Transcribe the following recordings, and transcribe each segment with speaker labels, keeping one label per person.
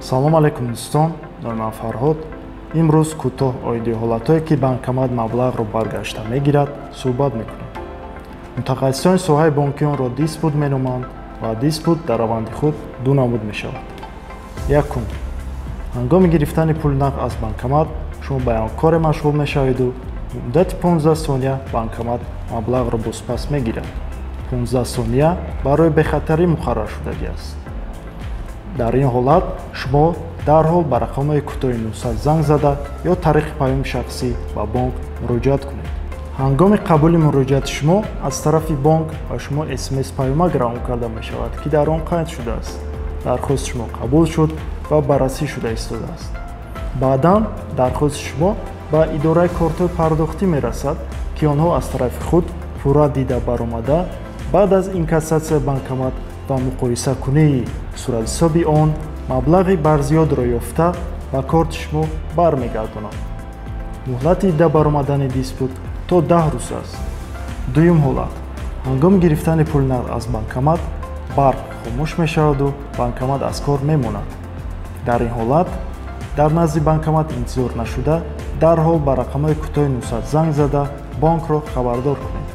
Speaker 1: салом алейкум дӯстон, номам Фарҳод. имрӯз кӯтоҳ оиди ҳолатое ки банкомат маблағро баргашта мегирад суҳбат мекунем. мутахассисони соҳаи бонкиёнро диспут меноманд ва диспут дар раванди худ ду намуд мешавад. якум, ҳангоми гирифтани пули нақд аз банкомат шумо ба ёнкоре машғул мешаведу муддати 15 сония банкомат маблағро бозпас мегирад. 15 сония барои бехатарӣ муқаррар шудагӣ аст. дар ин ҳолат шумо дарҳол ба рақамҳои кӯтоҳи 900 занг зада ё тариқи паёми шахсӣ ба бонк муроҷиат кунед. ҳангоми қабули муроҷиати шумо аз тарафи бонк ба шумо смс паёмак равон карда мешавад ки дар он қайд шудааст дархости шумо қабул шуд ва баррасӣ шуда истодааст. баъдан дархости шумо ба идораи кортҳои пардохтӣ мерасад ки онҳо аз тарафи худ пурра дида баромада баъд аз инкассатсияи банкомат ва муқоисакунии суратҳисоби он маблағи барзиёдро ёфта ба корти шумо бармегардонанд. муҳлати дида баромадани диспут то 10 рӯз аст. дуюм ҳолат, ҳангоми гирифтани пули нақд аз банкомат барқ хомӯш мешаваду банкомат аз кор мемонад. дар ин ҳолат дар назди банкомат интизор нашуда дарҳол ба рақамҳои кӯтоҳи 900 занг зада бонкро хабардор кунед.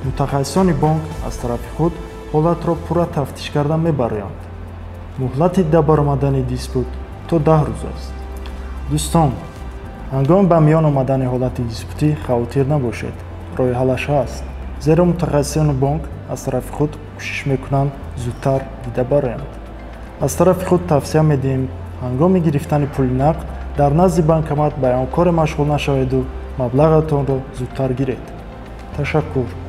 Speaker 1: мутахассисони бонк аз тарафи худ ҳолатро пурра тафтиш карда мебароянд. муҳлати дида баромадани диспут то 10 рӯз аст. дӯстон, ҳангоми ба миён омадани ҳолати диспутӣ хавотир набошед, роҳи ҳалаш ҳаст, зеро мутахассисони бонк аз тарафи худ кӯшиш мекунанд зудтар дида бароянд. аз тарафи худ тавсия медиҳем ҳангоми гирифтани пули нақд дар назди банкомат ба ёнкоре машғул нашаведу маблағатонро зудтар гиред. ташаккур.